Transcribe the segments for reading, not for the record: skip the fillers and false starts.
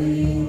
Hare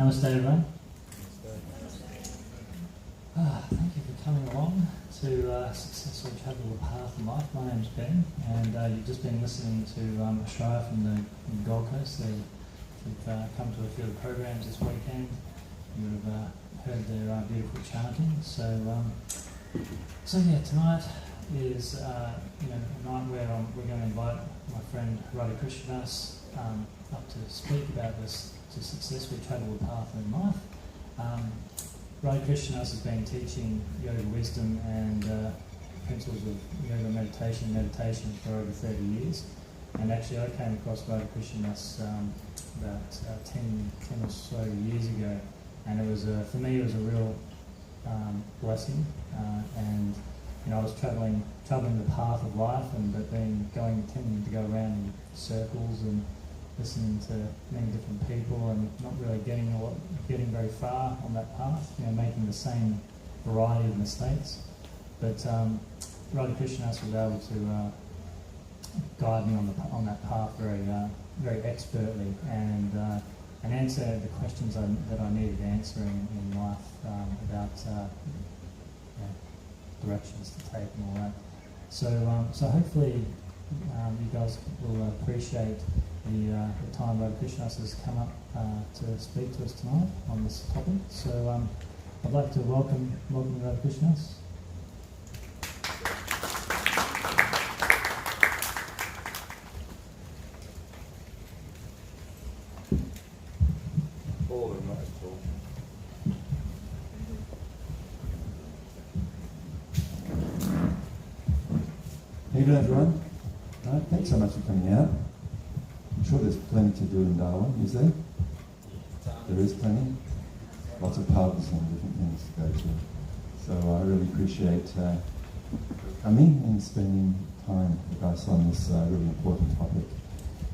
Namaste everyone. Thank you for coming along to Successful Travel the Path of Life. My name's Ben, and you've just been listening to Ashraya from the Gold Coast. They've come to a few of the programs this weekend. You've heard their beautiful chanting. So yeah, tonight is a night where we're going to invite my friend Radha Krishna up to speak about this, to successfully travel the path in life. Radha Krishna has been teaching yoga wisdom and principles of yoga meditation for over 30 years. And actually I came across Radha Krishna about 10 or so years ago. And it was, for me, it was a real blessing. And I was travelling the path of life, tending to go around in circles and listening to many different people, and not really getting very far on that path. Making the same variety of mistakes. But Radha Krishna was able to guide me on that path very expertly, and answer the questions that I needed answering in life about directions to take and all that. So hopefully you guys will appreciate the time Radha Krishna has come up to speak to us tonight on this topic. So I'd like to welcome Radha Krishna. How you doing, everyone? Right, thanks so much for coming out. I'm sure there's plenty to do in Darwin, is there? There is plenty. Lots of pubs and different things to go to. So I really appreciate coming and spending time with us on this really important topic.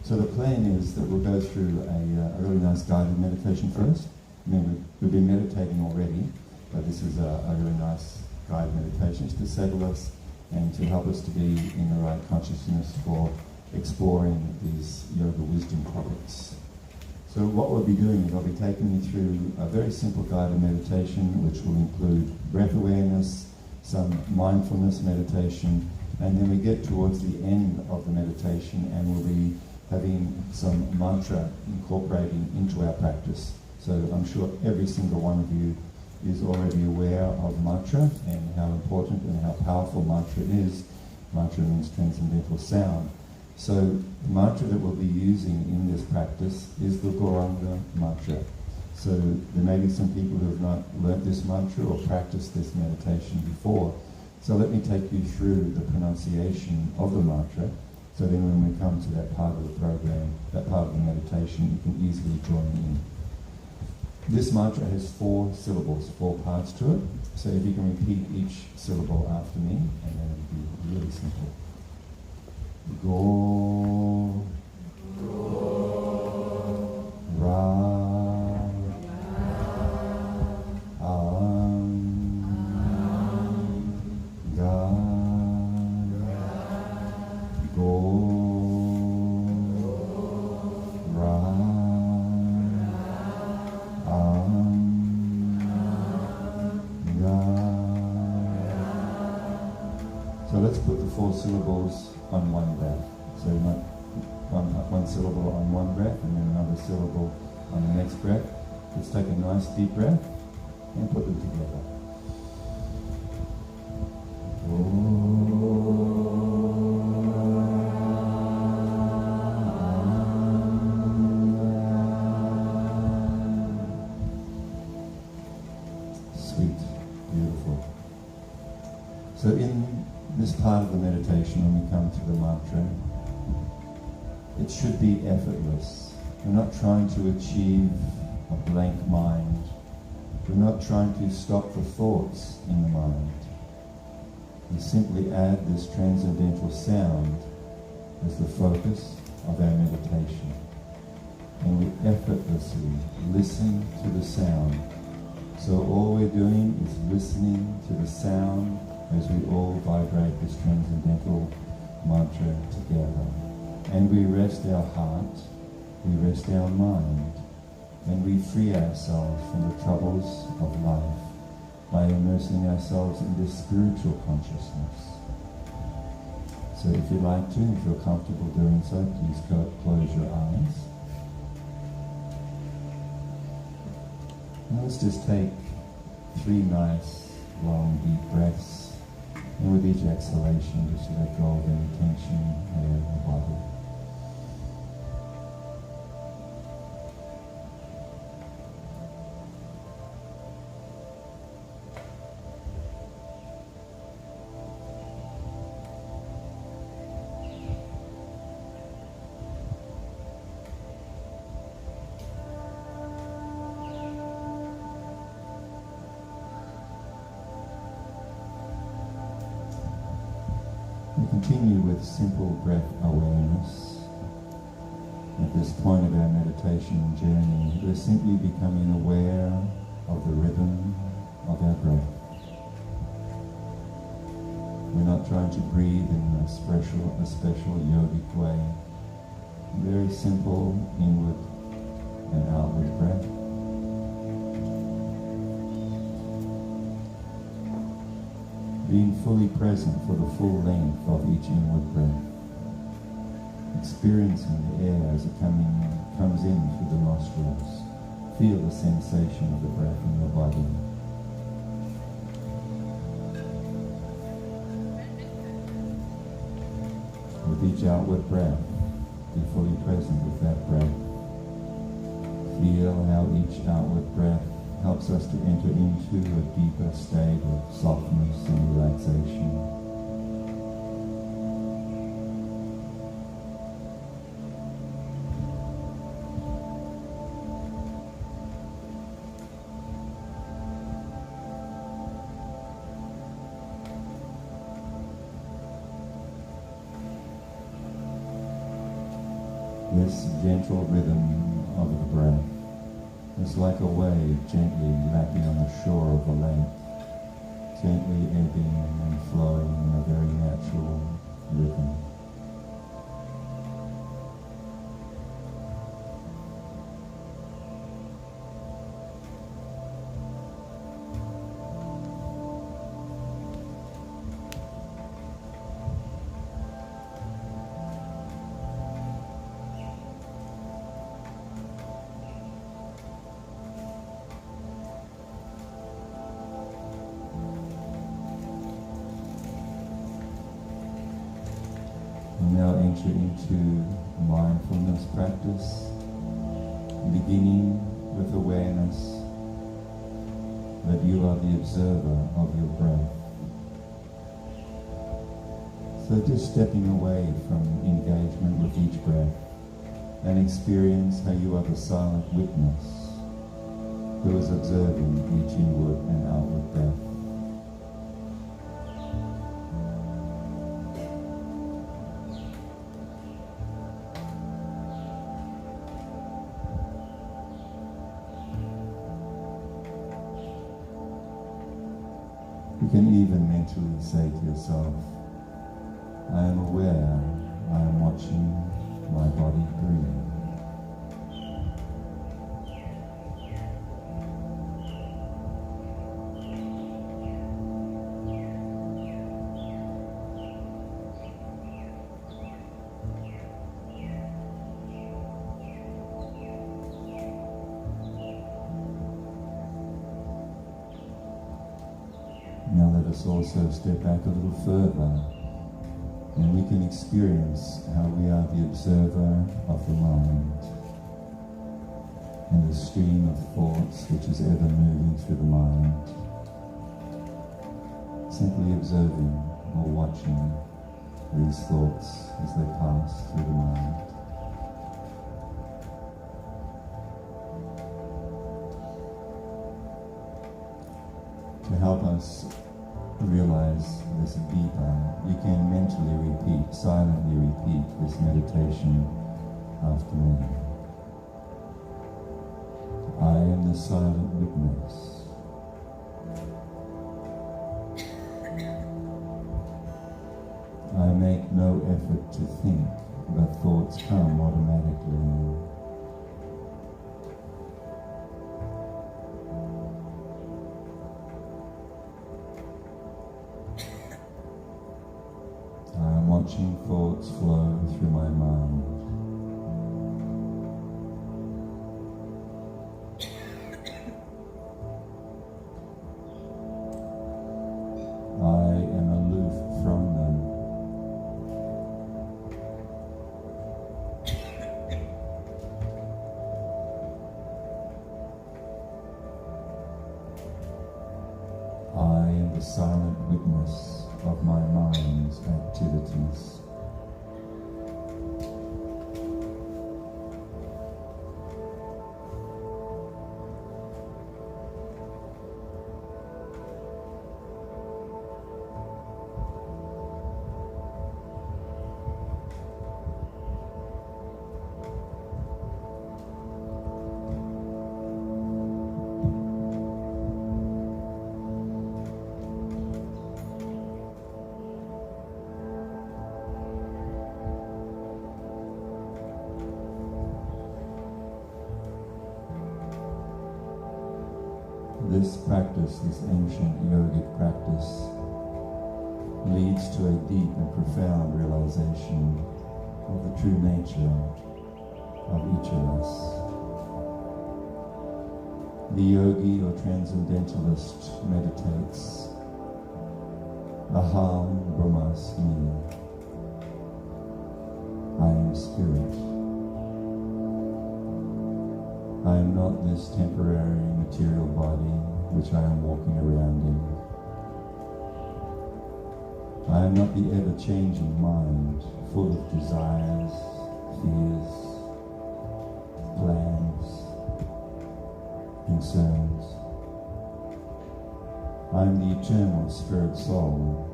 So the plan is that we'll go through a really nice guided meditation first. We've been meditating already, but this is a really nice guided meditation to settle us and to help us to be in the right consciousness for exploring these yoga wisdom topics. So what we'll be doing is I'll be taking you through a very simple guided meditation, which will include breath awareness, some mindfulness meditation, and then we get towards the end of the meditation and we'll be having some mantra incorporating into our practice. So I'm sure every single one of you is already aware of mantra and how important and how powerful mantra is. Mantra means transcendental sound. So the mantra that we'll be using in this practice is the Gauranga mantra. So there may be some people who have not learnt this mantra or practiced this meditation before. So let me take you through the pronunciation of the mantra, so then when we come to that part of the program, that part of the meditation, you can easily join in. This mantra has 4 syllables, 4 parts to it. So if you can repeat each syllable after me, and then it'll be really simple. Go, Ra, Ga, Go, So let's put the 4 syllables on one breath. So one syllable on one breath and then another syllable on the next breath. Let's take a nice deep breath and put them together. Sweet, beautiful. So in this part of the meditation, when we come to the mantra, it should be effortless. We're not trying to achieve a blank mind. We're not trying to stop the thoughts in the mind. We simply add this transcendental sound as the focus of our meditation. And we effortlessly listen to the sound. So all we're doing is listening to the sound as we all vibrate this transcendental mantra together. And we rest our heart, we rest our mind and we free ourselves from the troubles of life by immersing ourselves in this spiritual consciousness. So if you like to, if you're comfortable doing so, please close your eyes. Now let's just take 3 nice, long, deep breaths, and with each exhalation, just let go of any tension in the body. Continue with simple breath awareness. At this point of our meditation journey, we're simply becoming aware of the rhythm of our breath. We're not trying to breathe in a special yogic way. Very simple inward and outward breath. Being fully present for the full length of each inward breath. Experiencing the air as it comes in through the nostrils. Feel the sensation of the breath in your body. With each outward breath, be fully present with that breath. Feel how each outward breath helps us to enter into a deeper state of softness and relaxation. This gentle rhythm of the breath is like a wave gently lapping on the shore of a lake, gently ebbing and flowing in a very natural rhythm. Now enter into mindfulness practice, beginning with awareness that you are the observer of your breath. So just stepping away from engagement with each breath and experience how you are the silent witness who is observing each inward and outward breath. You can even mentally say to yourself, I am aware, I am watching my body breathe. Now let us also step back a little further, and we can experience how we are the observer of the mind and the stream of thoughts which is ever moving through the mind. Simply observing or watching these thoughts as they pass through the mind. To help us realize this deeper, you can mentally repeat, silently repeat this meditation after me. I am the silent witness. I make no effort to think, but thoughts come automatically. launching thoughts flow through my mind. I am aloof from them. I am the silent witness of my mind's activities. This practice, this ancient yogic practice, leads to a deep and profound realization of the true nature of each of us. The yogi or transcendentalist meditates, Aham Brahmasmi, I am spirit. I am not this temporary material body which I am walking around in. I am not the ever-changing mind, full of desires, fears, plans, concerns. I am the eternal spirit soul,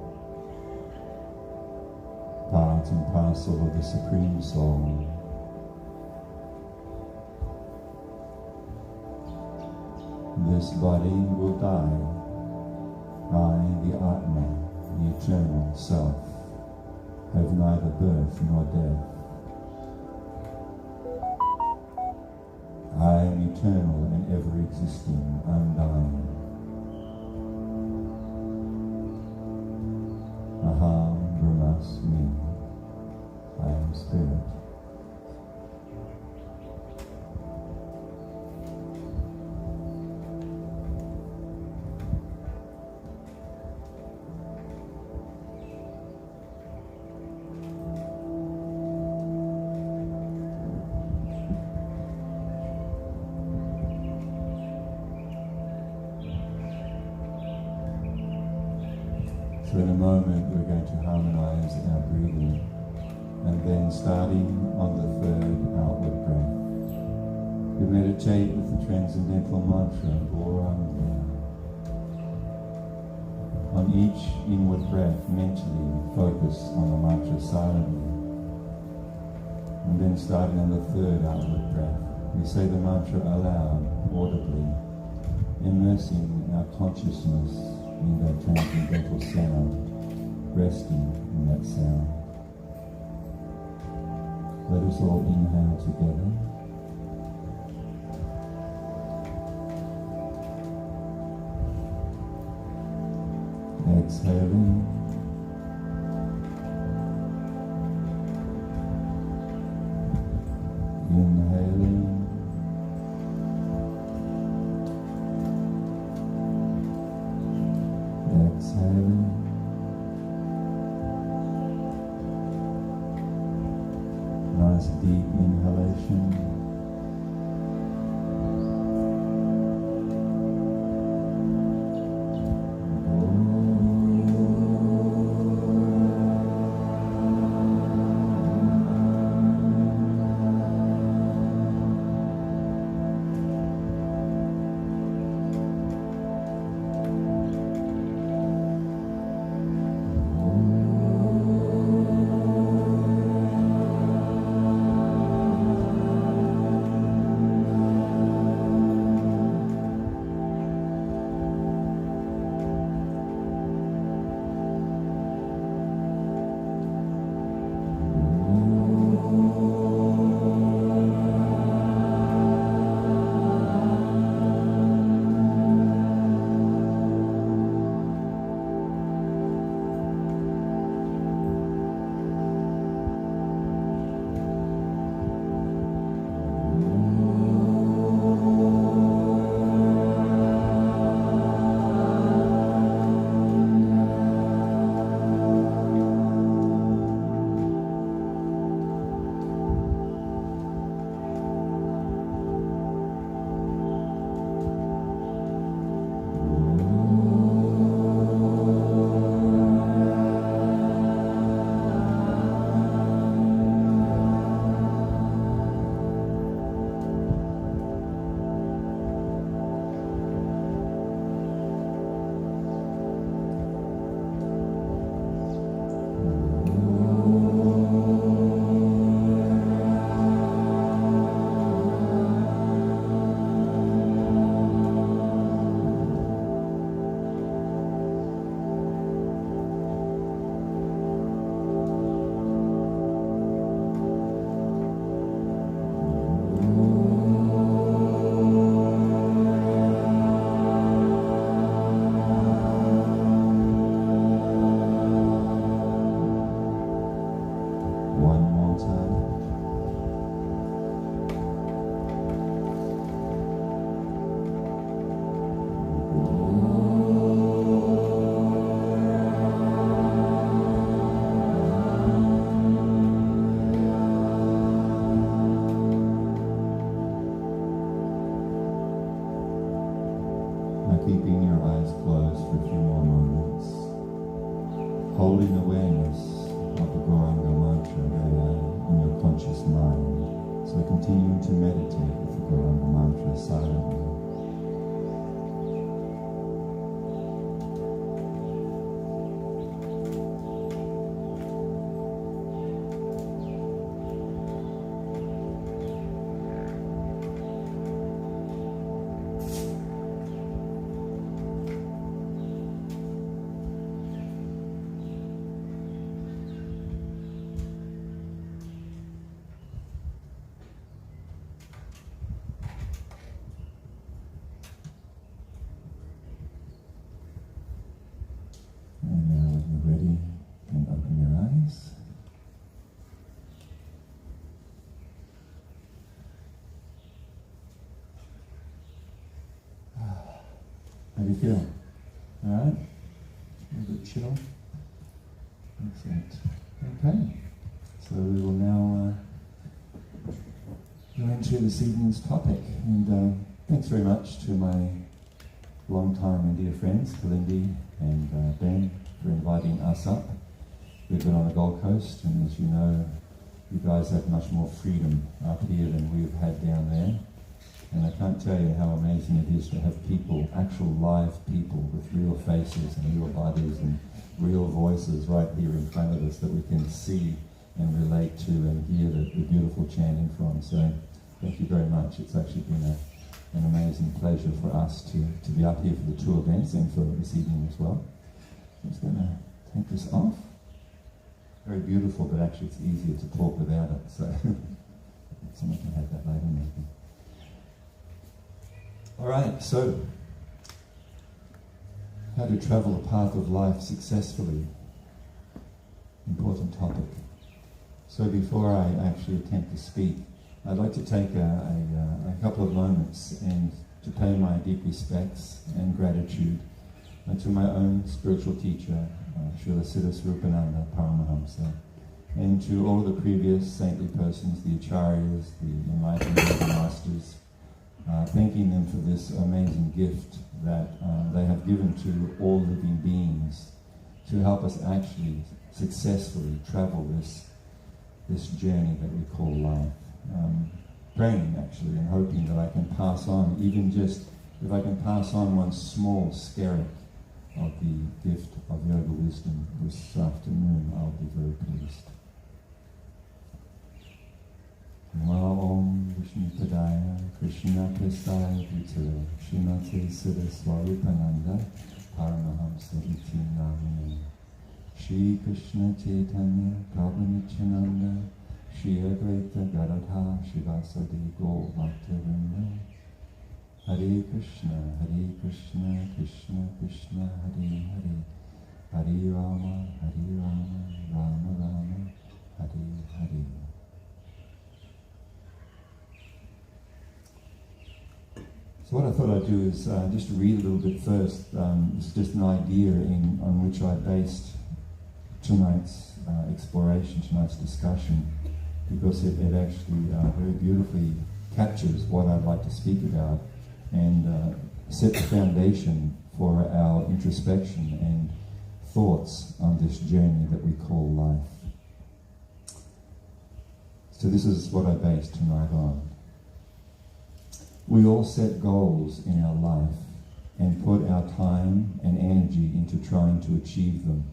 part and parcel of the Supreme Soul. This body will die. I, the Atma, the eternal self, have neither birth nor death. I am eternal and ever-existing, undying. Aham Brahmasmi, I am spirit. So in a moment we're going to harmonize our breathing, and then starting on the third outward breath, we meditate with the transcendental mantra Om. On each inward breath, mentally focus on the mantra silently, and then starting on the third outward breath, we say the mantra aloud, audibly, immersing our consciousness in that transcendental sound, resting in that sound. Let us all inhale together. Exhaling. Inhaling. Exhaling. Nice deep inhalation. Oh. keeping your eyes closed for a few more moments, holding awareness of the Gauranga mantra there in your conscious mind. So continuing to meditate with the Gauranga mantra silently. And now when you're ready, you can open your eyes. How do you feel? All right? A little bit chill? Excellent. Okay. So we will now go into this evening's topic. And thanks very much to my long-time and dear friends, Kalindi and Ben, for inviting us up. We've been on the Gold Coast, and as you know, you guys have much more freedom up here than we've had down there. And I can't tell you how amazing it is to have people, actual live people with real faces and real bodies and real voices right here in front of us that we can see and relate to and hear the beautiful chanting from. So thank you very much. It's actually been an amazing pleasure for us to be up here for the two events and for this evening as well. I'm just going to take this off. Very beautiful, but actually it's easier to talk without it. So someone can have that later maybe. All right, so how to travel the path of life successfully. Important topic. So before I actually attempt to speak, I'd like to take a couple of moments and to pay my deep respects and gratitude to my own spiritual teacher, Srila Siddha Swarupananda Paramahamsa, and to all of the previous saintly persons, the acharyas, the enlightened masters, thanking them for this amazing gift that they have given to all living beings to help us actually successfully travel this journey that we call life. Praying actually and hoping that I can pass on, even just if I can pass on one small skerrick of the gift of yoga wisdom this afternoon, I'll be very pleased. Om Vishnu Padaya Krishna Prasaya Bhutale Srimate Siddha Swarupananda Paramahamsa Iti Namine Shri Krishna Chaitanya Prabhu Nityananda Shri Advaita Gadadha Shivasadi Gaur Bhaktivinoda Hare Krishna Krishna Krishna Hare Hare Hare Rama Rama Rama Hare Hare. So what I thought I'd do is just read a little bit first. It's just an idea on which I based tonight's exploration, tonight's discussion, because it actually very beautifully captures what I'd like to speak about and set the foundation for our introspection and thoughts on this journey that we call life. So this is what I based tonight on. We all set goals in our life and put our time and energy into trying to achieve them.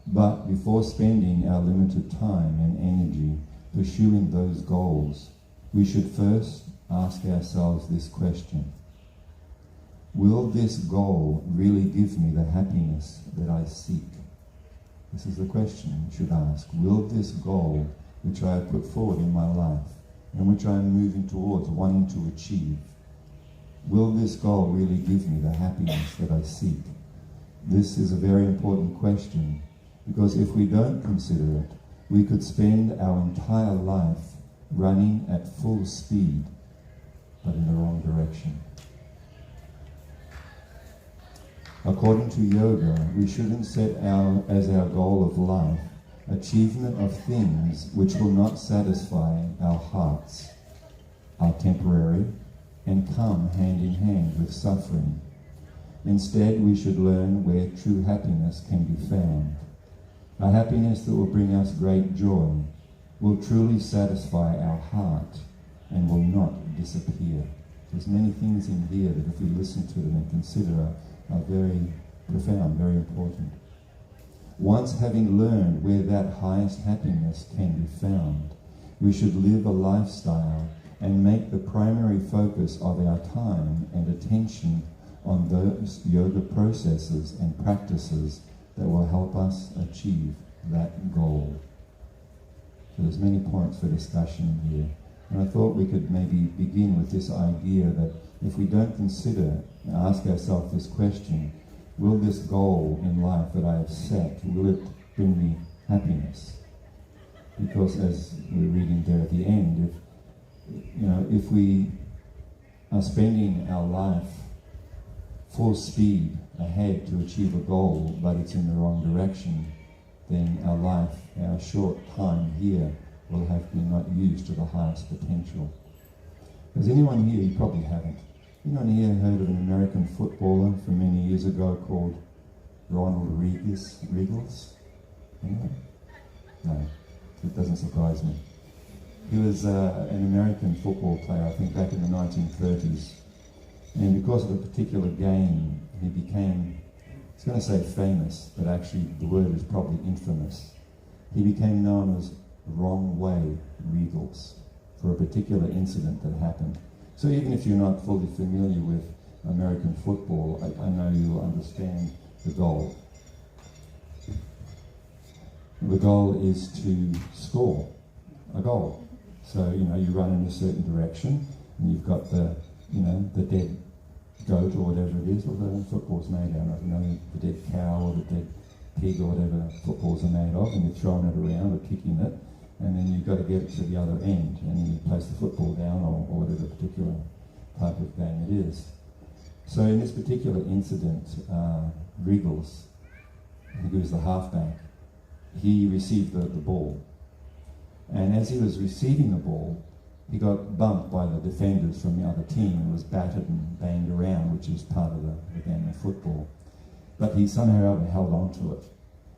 But before spending our limited time and energy pursuing those goals, we should first ask ourselves this question: will this goal really give me the happiness that I seek? This is the question we should ask. Will this goal, which I have put forward in my life, and which I am moving towards, wanting to achieve, will this goal really give me the happiness that I seek? This is a very important question, because if we don't consider it, we could spend our entire life running at full speed, but in the wrong direction. According to yoga, we shouldn't set as our goal of life achievement of things which will not satisfy our hearts, are temporary, and come hand in hand with suffering, Instead, we should learn where true happiness can be found. A happiness that will bring us great joy, will truly satisfy our heart, and will not disappear. There's many things in here that if we listen to them and consider are very profound, very important. Once having learned where that highest happiness can be found, we should live a lifestyle and make the primary focus of our time and attention on those yoga processes and practices that will help us achieve that goal. So there's many points for discussion here. And I thought we could maybe begin with this idea that if we don't consider and ask ourselves this question, will this goal in life that I have set, will it bring me happiness? Because as we're reading there at the end, if we are spending our life full speed ahead to achieve a goal, but it's in the wrong direction, then our life, our short time here, will have been not used to the highest potential. Has anyone here, you probably haven't, anyone here heard of an American footballer from many years ago called Ronald Reagans? Anyone? No, it doesn't surprise me. He was an American football player, I think back in the 1930s. And because of a particular game, he became, I was going to say famous, but actually the word is probably infamous. He became known as Wrong Way Regals for a particular incident that happened. So even if you're not fully familiar with American football, I know you'll understand the goal. The goal is to score a goal. So, you run in a certain direction, and you've got the dead goat or whatever it is, what the football's made out of, the dead cow or the dead pig or whatever footballs are made of, and you're throwing it around or kicking it, and then you've got to get it to the other end, and then you place the football down or whatever particular type of game it is. So in this particular incident, Regals, I think he was the halfback, he received the ball. And as he was receiving the ball, he got bumped by the defenders from the other team and was battered and banged around, which is part of the game of football. But he somehow held on to it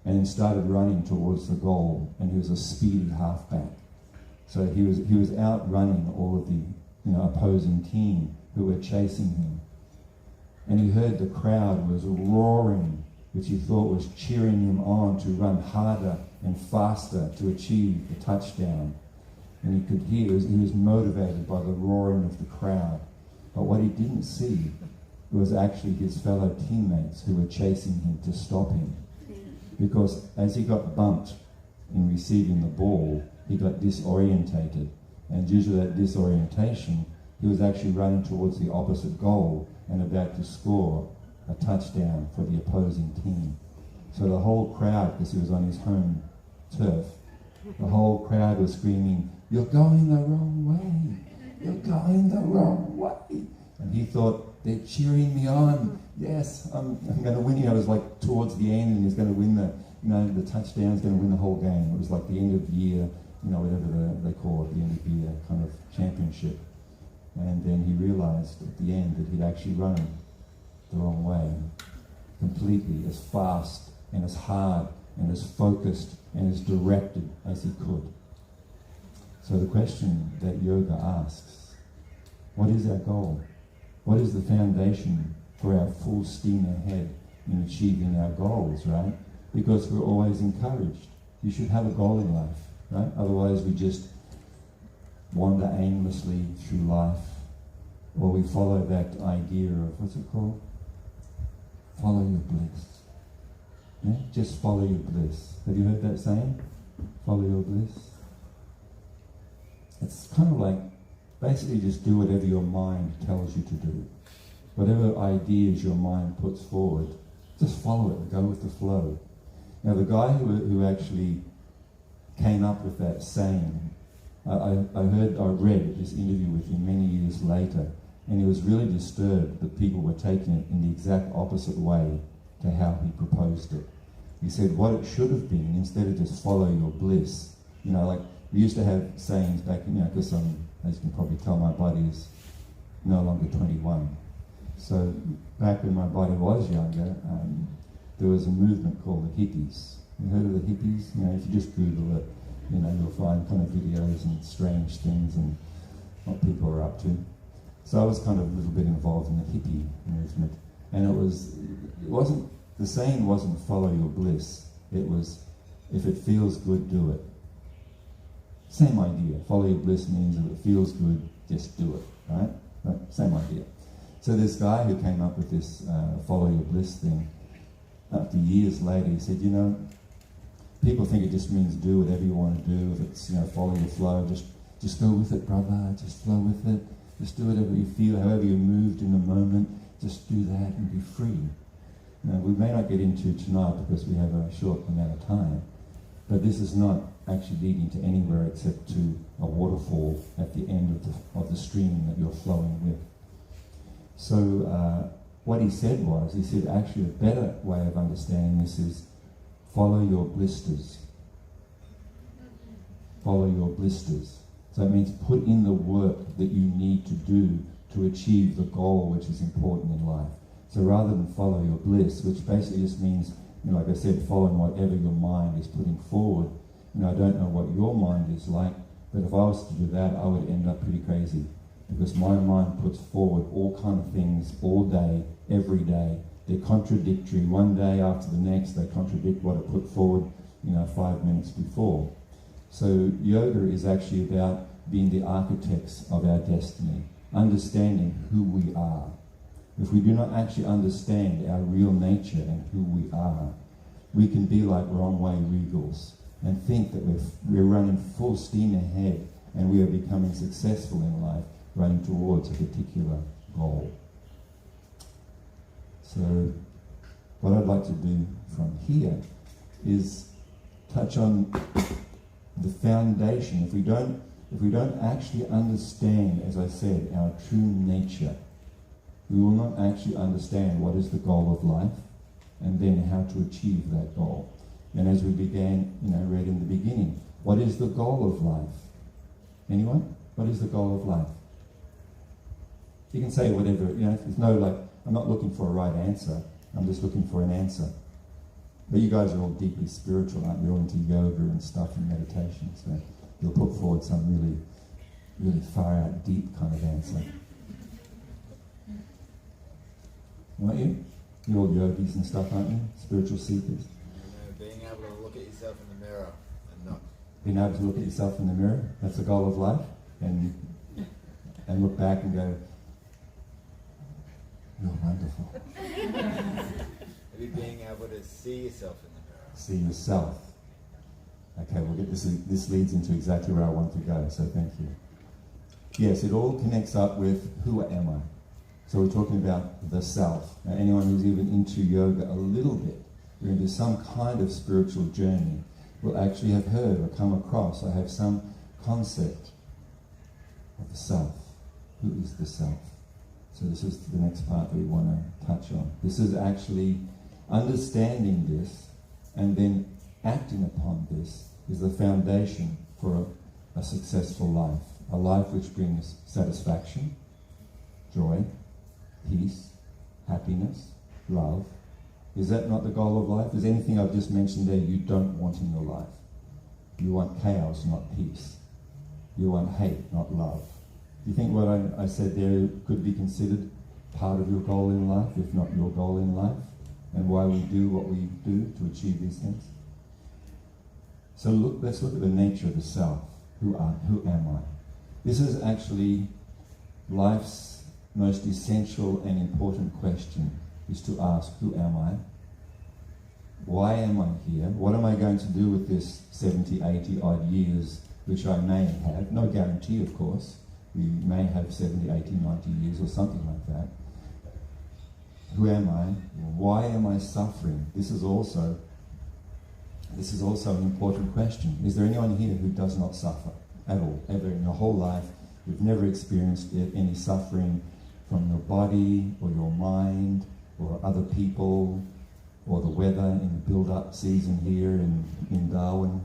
and then started running towards the goal, and he was a speedy halfback. So he was outrunning all of the opposing team who were chasing him. And he heard the crowd was roaring, which he thought was cheering him on to run harder and faster to achieve the touchdown. And he could hear, he was motivated by the roaring of the crowd. But what he didn't see was actually his fellow teammates who were chasing him to stop him. Because as he got bumped in receiving the ball, he got disorientated. And due to that disorientation, he was actually running towards the opposite goal and about to score a touchdown for the opposing team. So the whole crowd, because he was on his home turf, the whole crowd was screaming, "You're going the wrong way! You're going the wrong way!" And he thought, they're cheering me on. Yes, I'm going to win. It was like towards the end, and he's going to win the touchdown. He's going to win the whole game. It was like the end of the year, whatever they call it, the end of the year kind of championship. And then he realized at the end that he'd actually run the wrong way, completely as fast and as hard and as focused and as directed as he could. So the question that yoga asks, what is our goal? What is the foundation for our full steam ahead in achieving our goals, right? Because we're always encouraged. You should have a goal in life, right? Otherwise we just wander aimlessly through life, or we follow that idea of, what's it called? Follow your bliss. Yeah? Just follow your bliss. Have you heard that saying? Follow your bliss. It's kind of like, basically just do whatever your mind tells you to do. Whatever ideas your mind puts forward, just follow it and go with the flow. Now the guy who actually came up with that saying, I read this interview with him many years later, and he was really disturbed that people were taking it in the exact opposite way to how he proposed it. He said what it should have been, instead of just follow your bliss, like we used to have sayings back, because as you can probably tell, my body is no longer 21. So back when my body was younger, there was a movement called the hippies. You heard of the hippies? You know, if you just Google it, you know, you'll find kind of videos and strange things and what people are up to. So I was kind of a little bit involved in the hippie movement. And the saying wasn't follow your bliss. It was, if it feels good, do it. Same idea. Follow your bliss means if it feels good, just do it, right? Same idea. So this guy who came up with this follow your bliss thing, after years later, he said, you know, people think it just means do whatever you want to do. If it's, you know, follow your flow, just go with it, brother. Just flow with it. Just do whatever you feel, however you're moved in the moment. Just do that and be free. Now, we may not get into tonight because we have a short amount of time, but this is not actually leading to anywhere except to a waterfall at the end of the stream that you're flowing with. So what he said actually a better way of understanding this is follow your blisters. Follow your blisters. So it means put in the work that you need to do to achieve the goal which is important in life. So rather than follow your bliss, which basically just means, you know, like I said, following whatever your mind is putting forward. You know, I don't know what your mind is like, but if I was to do that, I would end up pretty crazy. Because my mind puts forward all kind of things all day, every day. They're contradictory. One day after the next, they contradict what I put forward, you know, 5 minutes before. So yoga is actually about being the architects of our destiny, understanding who we are. If we do not actually understand our real nature and who we are, we can be like wrong-way Regals and think that we're running full steam ahead and we are becoming successful in life, running towards a particular goal. So what I'd like to do from here is touch on the foundation. If we don't actually understand, as I said, our true nature, we will not actually understand what is the goal of life and then how to achieve that goal. And as we began, you know, read in the beginning, what is the goal of life? Anyone? What is the goal of life? You can say whatever, you know, there's no like, I'm not looking for a right answer, I'm just looking for an answer. But you guys are all deeply spiritual, aren't you? You're all into yoga and stuff and meditation, so you'll put forward some really, really far out, deep kind of answer. Aren't you? You're all yogis and stuff, aren't you? Spiritual seekers. Being able to look at yourself in the mirror and not... Being able to look at yourself in the mirror, that's the goal of life. And look back and go, you're wonderful. Maybe being able to see yourself in the mirror. See yourself. Okay, we'll get this. This leads into exactly where I want to go, so thank you. Yes, it all connects up with who am I? So we're talking about the self. Now, anyone who's even into yoga a little bit, or into some kind of spiritual journey, will actually have heard or come across or have some concept of the self. Who is the self? So this is the next part that we want to touch on. This is actually understanding this and then acting upon this is the foundation for a successful life. A life which brings satisfaction, joy, peace, happiness, love. Is that not the goal of life? Is anything I've just mentioned there you don't want in your life? You want chaos, not peace. You want hate, not love. Do you think what I said there could be considered part of your goal in life, if not your goal in life? And why we do what we do to achieve these things? So let's look at the nature of the self. Who am I? This is actually life's most essential and important question, is to ask, who am I? Why am I here? What am I going to do with this 70, 80 odd years, which I may have? No guarantee, of course. We may have 70, 80, 90 years or something like that. Who am I? Why am I suffering? This is also an important question. Is there anyone here who does not suffer at all, ever in your whole life? You've never experienced any suffering from your body or your mind or other people or the weather in the build-up season here in Darwin?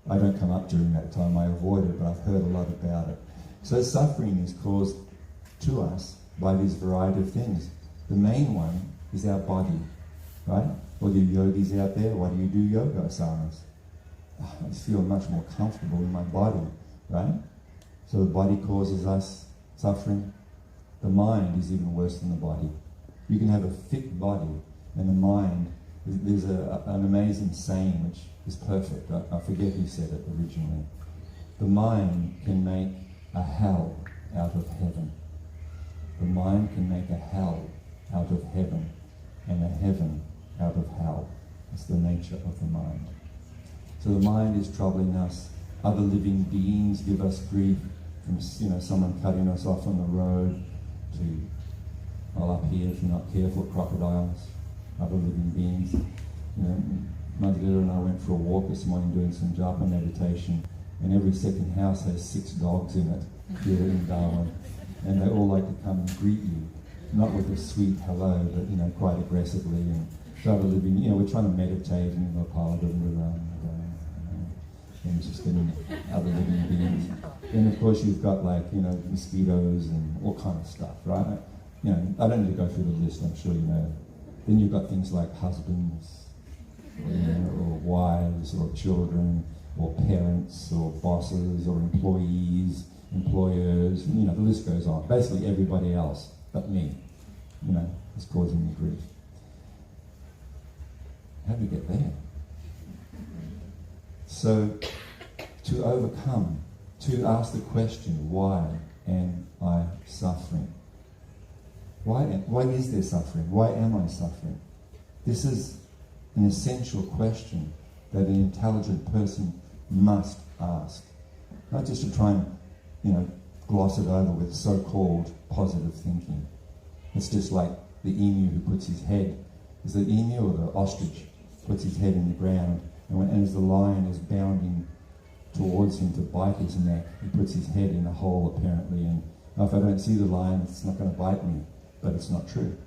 I don't come up during that time, I avoid it, but I've heard a lot about it. So suffering is caused to us by this variety of things. The main one is our body, right? All you yogis out there, why do you do yoga asanas? I just feel much more comfortable in my body, right? So the body causes us suffering. The mind is even worse than the body. You can have a fit body and the mind. There's an amazing saying which is perfect. I forget who said it originally. The mind can make a hell out of heaven. The mind can make a hell out of heaven and a heaven out of hell. It's the nature of the mind. So the mind is troubling us. Other living beings give us grief, from someone cutting us off on the road to, well, up here, if you're not careful, crocodiles, other living beings. Mother and I went for a walk this morning doing some japa meditation, and every second house has 6 dogs in it here in Darwin, and they all like to come and greet you, not with a sweet hello, but quite aggressively. And other living, we're trying to meditate and we're and just getting other living beings. Then of course you've got mosquitoes and all kind of stuff, right? I don't need to go through the list, I'm sure you know. Then you've got things like husbands, or wives, or children, or parents, or bosses, or employees, employers, the list goes on. Basically everybody else but me, is causing me grief. How do we get there? So, to overcome, to ask the question, why am I suffering? Why is there suffering? Why am I suffering? This is an essential question that an intelligent person must ask. Not just to try and, gloss it over with so-called positive thinking. It's just like the emu who puts his head, is it emu or the ostrich, puts his head in the ground, and as the lion is bounding towards him to bite his neck, he puts his head in a hole apparently, and if I don't see the lion, it's not going to bite me. But it's not true.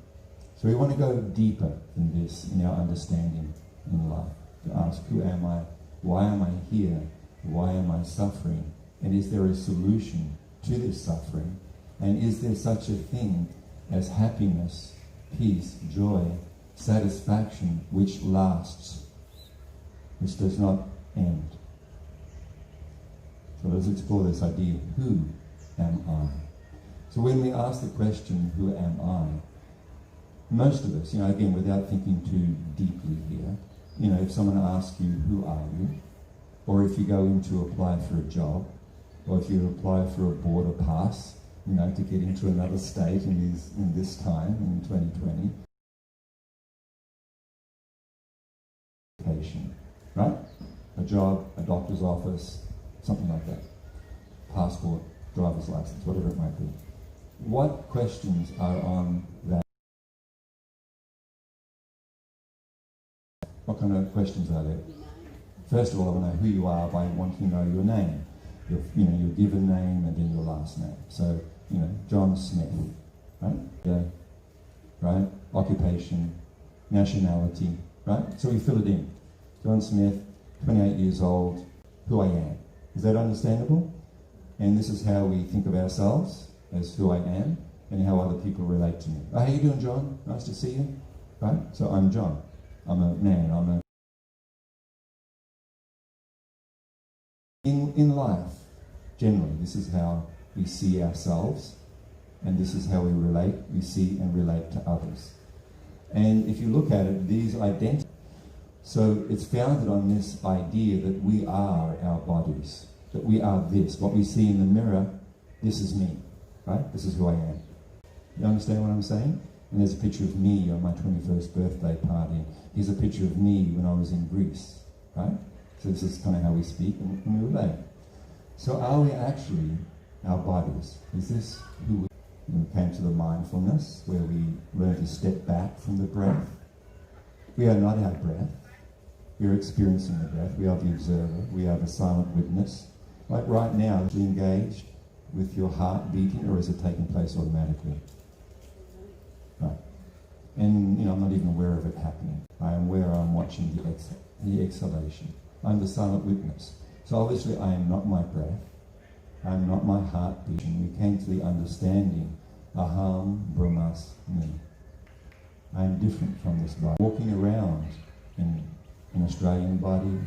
So we want to go deeper than this in our understanding in life, to ask, who am I? Why am I here? Why am I suffering? And is there a solution to this suffering? And is there such a thing as happiness, peace, joy, satisfaction which lasts, which does not end? So let's explore this idea, who am I? So when we ask the question, who am I? Most of us, again, without thinking too deeply here, if someone asks you, who are you? Or if you go in to apply for a job, or if you apply for a border pass, to get into another state in this time, in 2020, right? A job, a doctor's office, something like that. Passport, driver's license, whatever it might be. What questions are on that? What kind of questions are there? First of all, I want to know who you are by wanting to know your name. Your given name and then your last name. So, John Smith, right? Yeah. Right? Occupation, nationality, right? So we fill it in. John Smith, 28 years old, who I am. Is that understandable? And this is how we think of ourselves, as who I am, and how other people relate to me. Oh, how you doing, John? Nice to see you. Right? So I'm John. I'm a man. In life, generally, this is how we see ourselves, and this is how we relate. We see and relate to others. And if you look at it, these identities. So it's founded on this idea that we are our bodies, that we are this. What we see in the mirror, this is me. Right? This is who I am. You understand what I'm saying? And there's a picture of me on my 21st birthday party. Here's a picture of me when I was in Greece. Right? So this is kind of how we speak and we relate. So are we actually our bodies? Is this who we came to the mindfulness, where we learn to step back from the breath? We are not our breath. We are experiencing the breath. We are the observer. We are the silent witness. Like right now, are you engaged with your heart beating, or is it taking place automatically? Right. And I'm not even aware of it happening. I am aware I'm watching the exhalation. I'm the silent witness. So obviously I am not my breath. I am not my heart beating. We came to the understanding aham brahmasmi. I am different from this body. Walking around in an Australian body,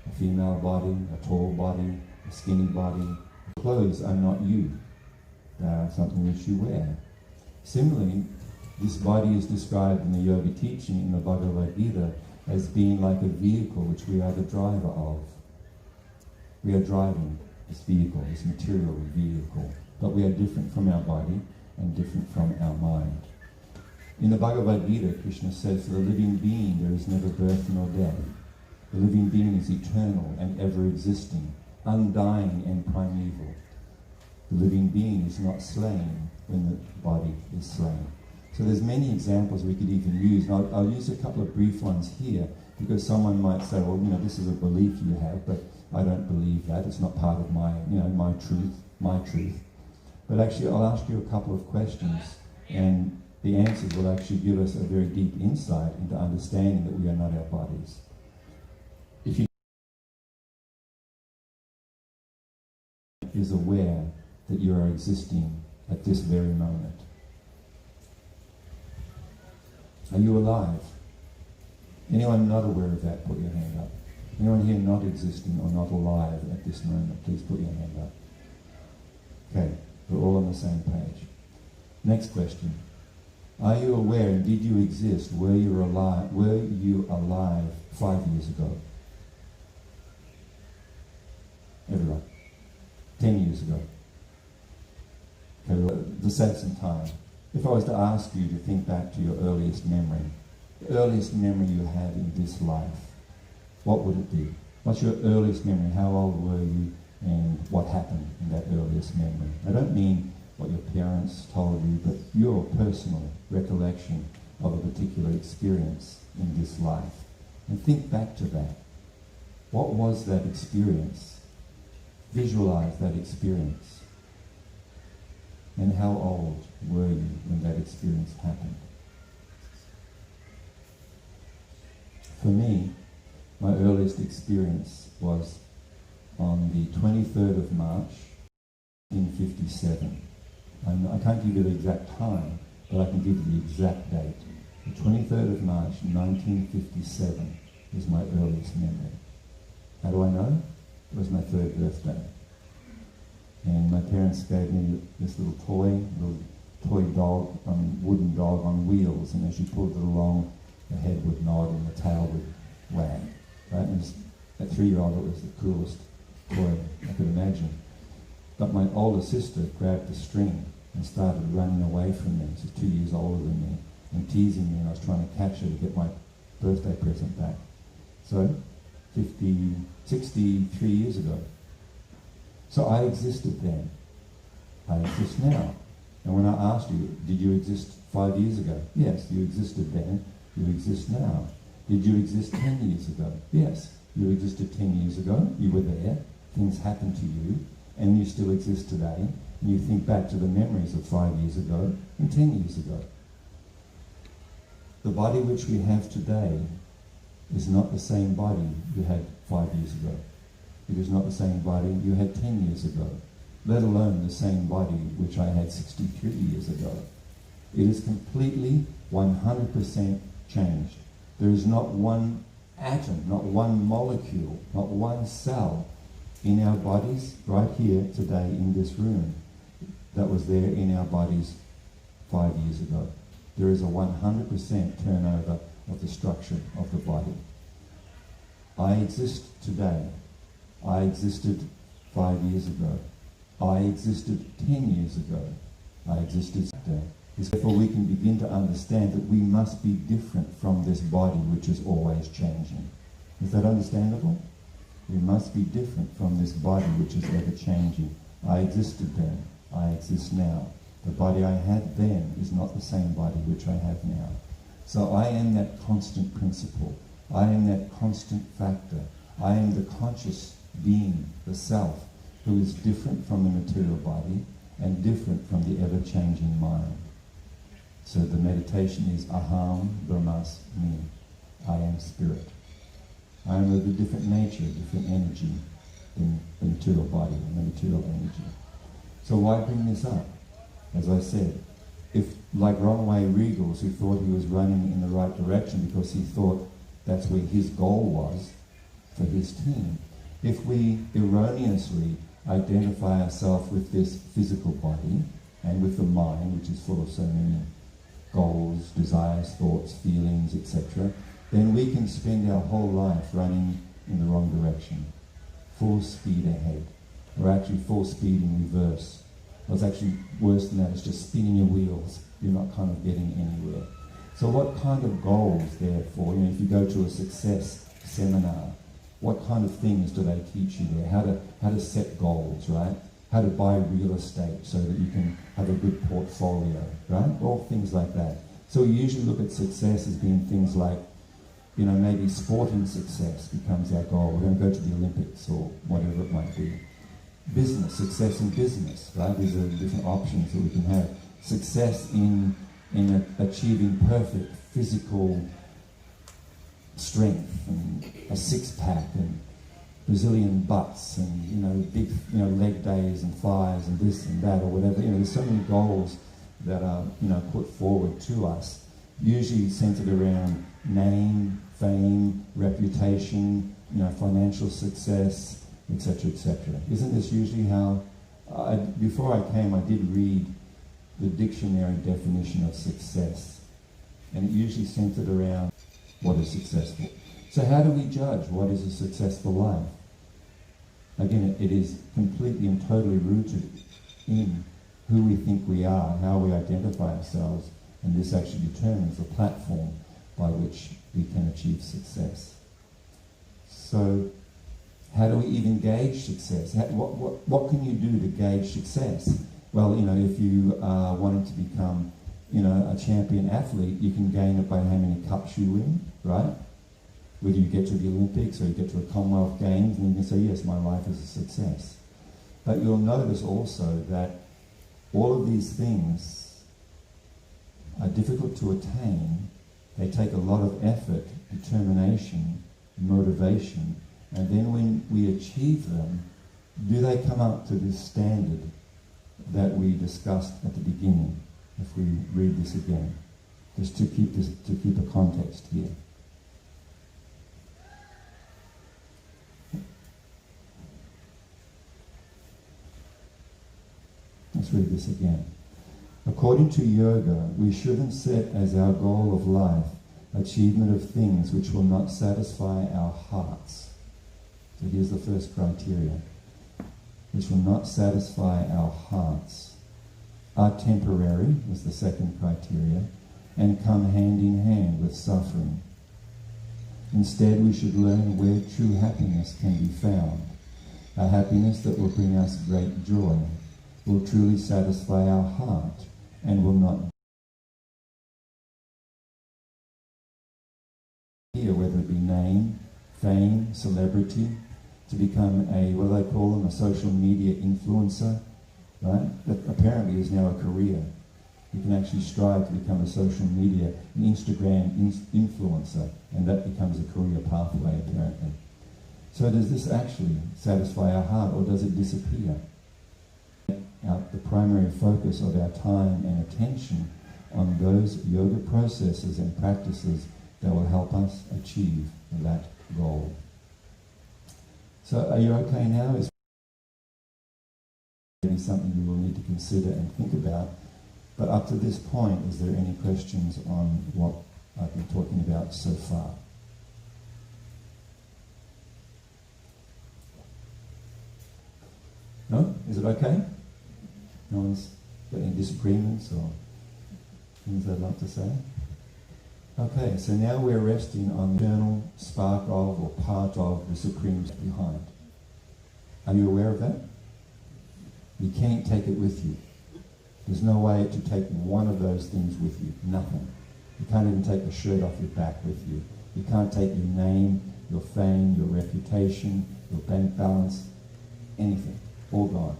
a female body, a tall body, a skinny body. Clothes are not you. They are something which you wear. Similarly, this body is described in the yoga teaching in the Bhagavad Gita as being like a vehicle which we are the driver of. We are driving this vehicle, this material vehicle, but we are different from our body and different from our mind. In the Bhagavad Gita, Krishna says, for the living being there is never birth nor death. The living being is eternal and ever-existing, undying and primeval. The living being is not slain when the body is slain. So there's many examples we could even use. And I'll use a couple of brief ones here, because someone might say, well, this is a belief you have, but I don't believe that. It's not part of my, my truth. But actually, I'll ask you a couple of questions, and the answers will actually give us a very deep insight into understanding that we are not our bodies. If you is aware that you are existing at this very moment. Are you alive? Anyone not aware of that, put your hand up. Anyone here not existing or not alive at this moment, please put your hand up. Okay, we're all on the same page. Next question. Are you aware, and did you exist, were you alive 5 years ago? Everyone. 10 years ago. Okay, well, to save some time. If I was to ask you to think back to your earliest memory, the earliest memory you have in this life, what would it be? What's your earliest memory? How old were you and what happened in that earliest memory? I don't mean what your parents told you, but your personal recollection of a particular experience in this life. And think back to that. What was that experience? Visualize that experience. And how old were you when that experience happened? For me, my earliest experience was on the 23rd of March, 1957. I can't give you the exact time, but I can give you the exact date. The 23rd of March, 1957 is my earliest memory. How do I know? It was my 3rd birthday. And my parents gave me this little toy dog, wooden dog on wheels, and as you pulled it along, the head would nod and the tail would wag. Right? And at 3-year-old, it was the coolest toy I could imagine. But my older sister grabbed the string and started running away from me. She's 2 years older than me, and teasing me, and I was trying to catch her to get my birthday present back. So, 63 years ago. So I existed then. I exist now. And when I asked you, did you exist 5 years ago? Yes, you existed then. You exist now. Did you exist 10 years ago? Yes, you existed 10 years ago. You were there. Things happened to you. And you still exist today. And you think back to the memories of 5 years ago and 10 years ago. The body which we have today is not the same body you had 5 years ago. It is not the same body you had 10 years ago, let alone the same body which I had 63 years ago. It is completely 100% changed. There is not one atom, not one molecule, not one cell in our bodies right here today in this room that was there in our bodies 5 years ago. There is a 100% turnover of the structure of the body. I exist today. I existed 5 years ago. I existed 10 years ago. I existed today. Therefore we can begin to understand that we must be different from this body which is always changing. Is that understandable? We must be different from this body which is ever changing. I existed then. I exist now. The body I had then is not the same body which I have now. So I am that constant principle. I am that constant factor. I am the conscious being, the self, who is different from the material body and different from the ever-changing mind. So the meditation is aham brahmasmi. I am spirit. I am of a different nature, different energy than the material body and the material energy. So why bring this up? As I said, if, like wrong-way Regals, who thought he was running in the right direction because he thought that's where his goal was for his team. If we erroneously identify ourselves with this physical body and with the mind, which is full of so many goals, desires, thoughts, feelings, etc., then we can spend our whole life running in the wrong direction, full speed ahead, or actually full speed in reverse. What's actually worse than that is just spinning your wheels. You're not kind of getting anywhere. So what kind of goals, therefore, if you go to a success seminar, what kind of things do they teach you there? How to set goals, right? How to buy real estate so that you can have a good portfolio, right? All things like that. So we usually look at success as being things like, maybe sporting success becomes our goal. We're going to go to the Olympics or whatever it might be. Business, success in business, right? These are different options that we can have. Success in achieving perfect physical strength and a six-pack and Brazilian butts and big leg days and thighs and this and that or whatever. There's so many goals that are put forward to us, usually centered around name, fame, reputation, financial success, etc., etc. Isn't this usually how? Before I came, I did read the dictionary definition of success, and it usually centered around what is successful. So how do we judge what is a successful life? Again, it is completely and totally rooted in who we think we are, how we identify ourselves, and this actually determines the platform by which we can achieve success. So how do we even gauge success? What can you do to gauge success? Well, if you are wanting to become, a champion athlete, you can gain it by how many cups you win, right? Whether you get to the Olympics or you get to a Commonwealth Games, and you can say, yes, my life is a success. But you'll notice also that all of these things are difficult to attain. They take a lot of effort, determination, motivation, and then when we achieve them, do they come up to this standard that we discussed at the beginning? If we read this again, just to keep a context here. Let's read this again. According to yoga, we shouldn't set as our goal of life achievement of things which will not satisfy our hearts. So here's the first criteria. Which will not satisfy our hearts. Are temporary, was the second criteria, and come hand in hand with suffering. Instead, we should learn where true happiness can be found. A happiness that will bring us great joy, will truly satisfy our heart, and will not here, whether it be name, fame, celebrity, to become a, what do they call them, a social media influencer, right? That apparently is now a career. You can actually strive to become a social media, an Instagram influencer, and that becomes a career pathway apparently. So does this actually satisfy our heart, or does it disappear? The primary focus of our time and attention on those yoga processes and practices that will help us achieve that goal. So are you okay now? Is something you will need to consider and think about. But up to this point, is there any questions on what I've been talking about so far? No? Is it okay? No one's got any disagreements or things they'd like to say? Okay, so now we're resting on the internal spark of or part of the Supreme behind. Are you aware of that? You can't take it with you. There's no way to take one of those things with you. Nothing. You can't even take the shirt off your back with you. You can't take your name, your fame, your reputation, your bank balance, anything. All gone.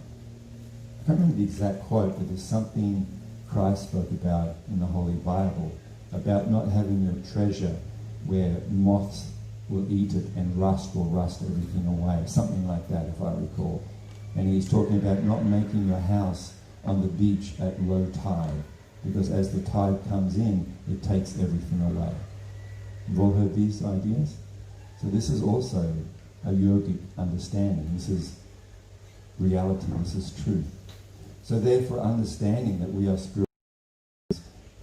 I can't remember the exact quote, but there's something Christ spoke about in the Holy Bible about not having your treasure where moths will eat it and rust will rust everything away. Something like that, if I recall. And he's talking about not making your house on the beach at low tide, because as the tide comes in, it takes everything away. You've all heard these ideas? So this is also a yogic understanding. This is reality, this is truth. So therefore, understanding that we are spiritual,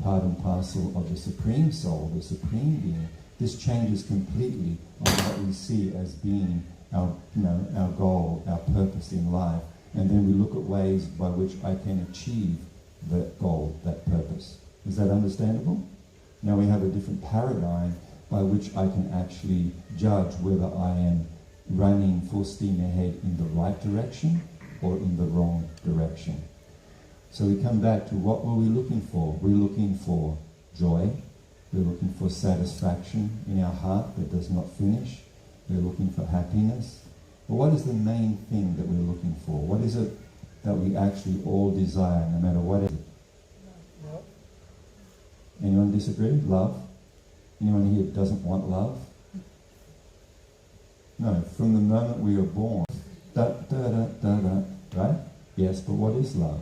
part and parcel of the Supreme Soul, the Supreme Being, this changes completely on what we see as being our goal, our purpose in life. And then we look at ways by which I can achieve that goal, that purpose. Is that understandable? Now we have a different paradigm by which I can actually judge whether I am running full steam ahead in the right direction or in the wrong direction. So we come back to what were we looking for? We're looking for joy. We're looking for satisfaction in our heart that does not finish. We're looking for happiness. But what is the main thing that we're looking for? What is it that we actually all desire, no matter what it is? Love. Anyone disagree? Love? Anyone here doesn't want love? No, from the moment we are born, right? Yes, but what is love?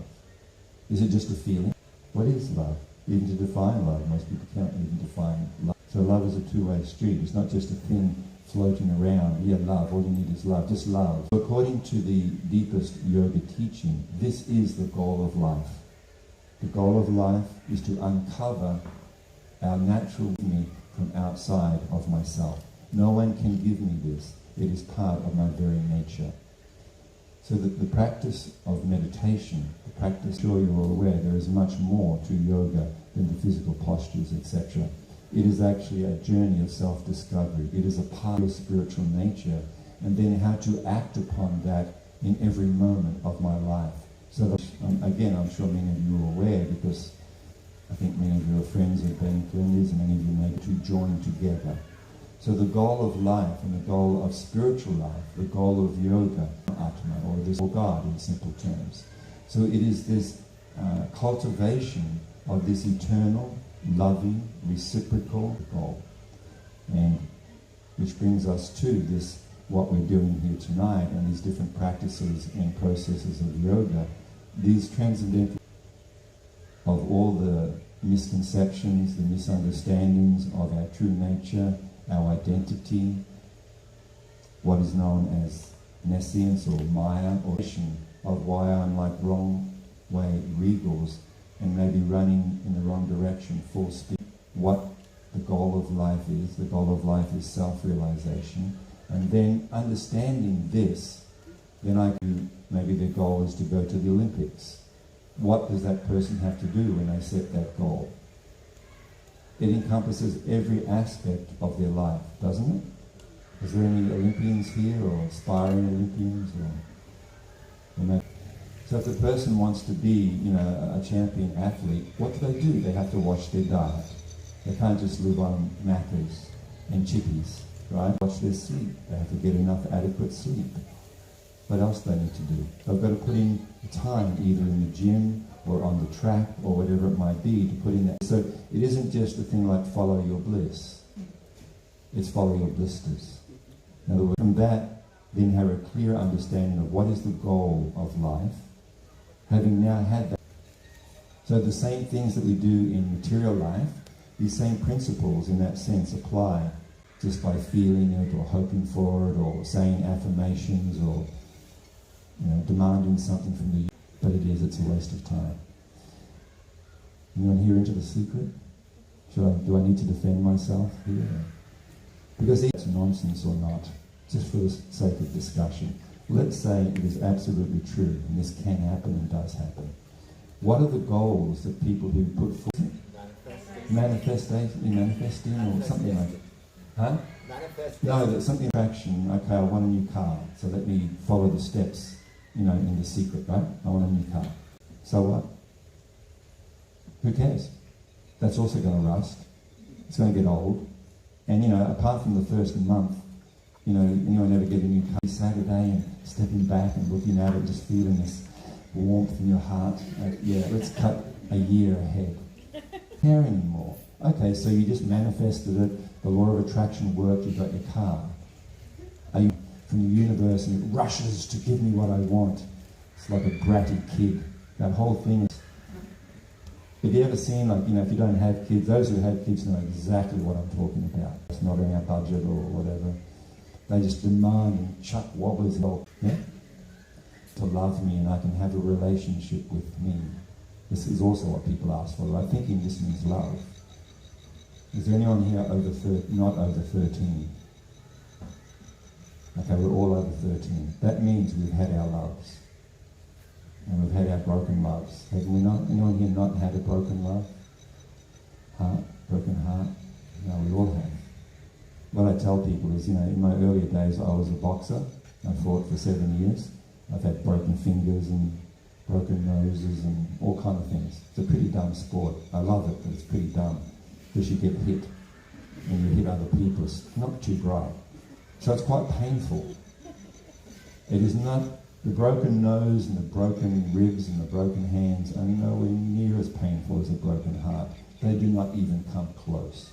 Is it just a feeling? What is love? Even to define love, most people can't even define love. So love is a two-way street. It's not just a thing floating around. Yeah, love, all you need is love, just love. According to the deepest yoga teaching, this is the goal of life. The goal of life is to uncover our natural me from outside of myself. No one can give me this. It is part of my very nature. So that the practice of meditation, the practice, sure you're all aware, there is much more to yoga than the physical postures, etc. It is actually a journey of self-discovery. It is a part of spiritual nature, and then how to act upon that in every moment of my life. So that, again, I'm sure many of you are aware, because I think many of you are friends of Ben Flinders, and many of you may to join together. So the goal of life and the goal of spiritual life, the goal of yoga, Atma, or this, or God in simple terms. So it is this cultivation of this eternal, loving, reciprocal goal. And which brings us to this, what we're doing here tonight, and these different practices and processes of yoga, these transcendental of all the misconceptions, the misunderstandings of our true nature, our identity, what is known as nescience or Maya, or of why I'm like wrong way regals and maybe running in the wrong direction full speed. What the goal of life is. The goal of life is self-realization. And then understanding this, then I can, maybe their goal is to go to the Olympics. What does that person have to do when they set that goal? It encompasses every aspect of their life, doesn't it? Is there any Olympians here, or aspiring Olympians? So if the person wants to be, a champion athlete, what do? They have to watch their diet. They can't just live on Maccas and chippies, right? Watch their sleep. They have to get enough adequate sleep. What else do they need to do? They've got to put in time, either in the gym or on the track or whatever it might be, to put in that. So it isn't just a thing like follow your bliss. It's follow your blisters. In other words, from that, then have a clear understanding of what is the goal of life, having now had that. So the same things that we do in material life, these same principles in that sense apply just by feeling it or hoping for it or saying affirmations or demanding something from the... But it's a waste of time. Anyone here into the secret? Do I need to defend myself here? Because it's nonsense or not, just for the sake of discussion. Let's say it is absolutely true, and this can happen and does happen. What are the goals that people who put forth? Manifesting or something like it. Huh? No, that's something attraction. Okay, I want a new car, so let me follow the steps, in the secret, right? I want a new car. So what? Who cares? That's also going to rust. It's going to get old. And, apart from the first month, anyone ever get a new car Saturday and stepping back and looking at it, just feeling this warmth in your heart? Let's cut a year ahead. Care anymore. Okay, so you just manifested it, the law of attraction worked, you got your car. Are you from the universe and it rushes to give me what I want? It's like a bratty kid. That whole thing is... Have you ever seen, like, if you don't have kids, those who have kids know exactly what I'm talking about. It's not in our budget or whatever. They just demand and chuck wobblers and all, yeah? To love me and I can have a relationship with me. This is also what people ask for, right? Thinking this means love. Is there anyone here not over 13? Okay, we're all over 13. That means we've had our loves. And we've had our broken loves. Have we not? Anyone here not had a broken love? Broken heart? No, we all have. What I tell people is, in my earlier days I was a boxer. I fought for 7 years. I've had broken fingers and broken noses and all kind of things. It's a pretty dumb sport. I love it, but it's pretty dumb. Because you get hit. And you hit other people. It's not too bright. So it's quite painful. It is not the broken nose and the broken ribs and the broken hands are nowhere near as painful as a broken heart. They do not even come close.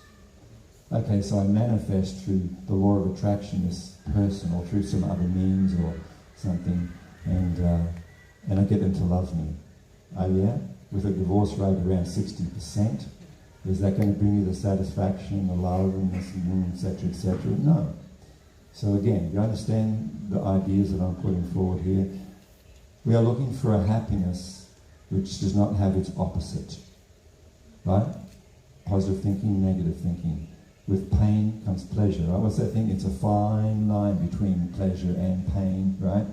Okay, so I manifest through the law of attraction this person or through some other means or something, and I get them to love me. Oh yeah? With a divorce rate around 60%, is that going to bring you the satisfaction, the love, and this, etc., etc.? No. So again, you understand the ideas that I'm putting forward here? We are looking for a happiness which does not have its opposite. Right? Positive thinking, negative thinking. With pain comes pleasure. Right? What's that thing? It's a fine line between pleasure and pain, right?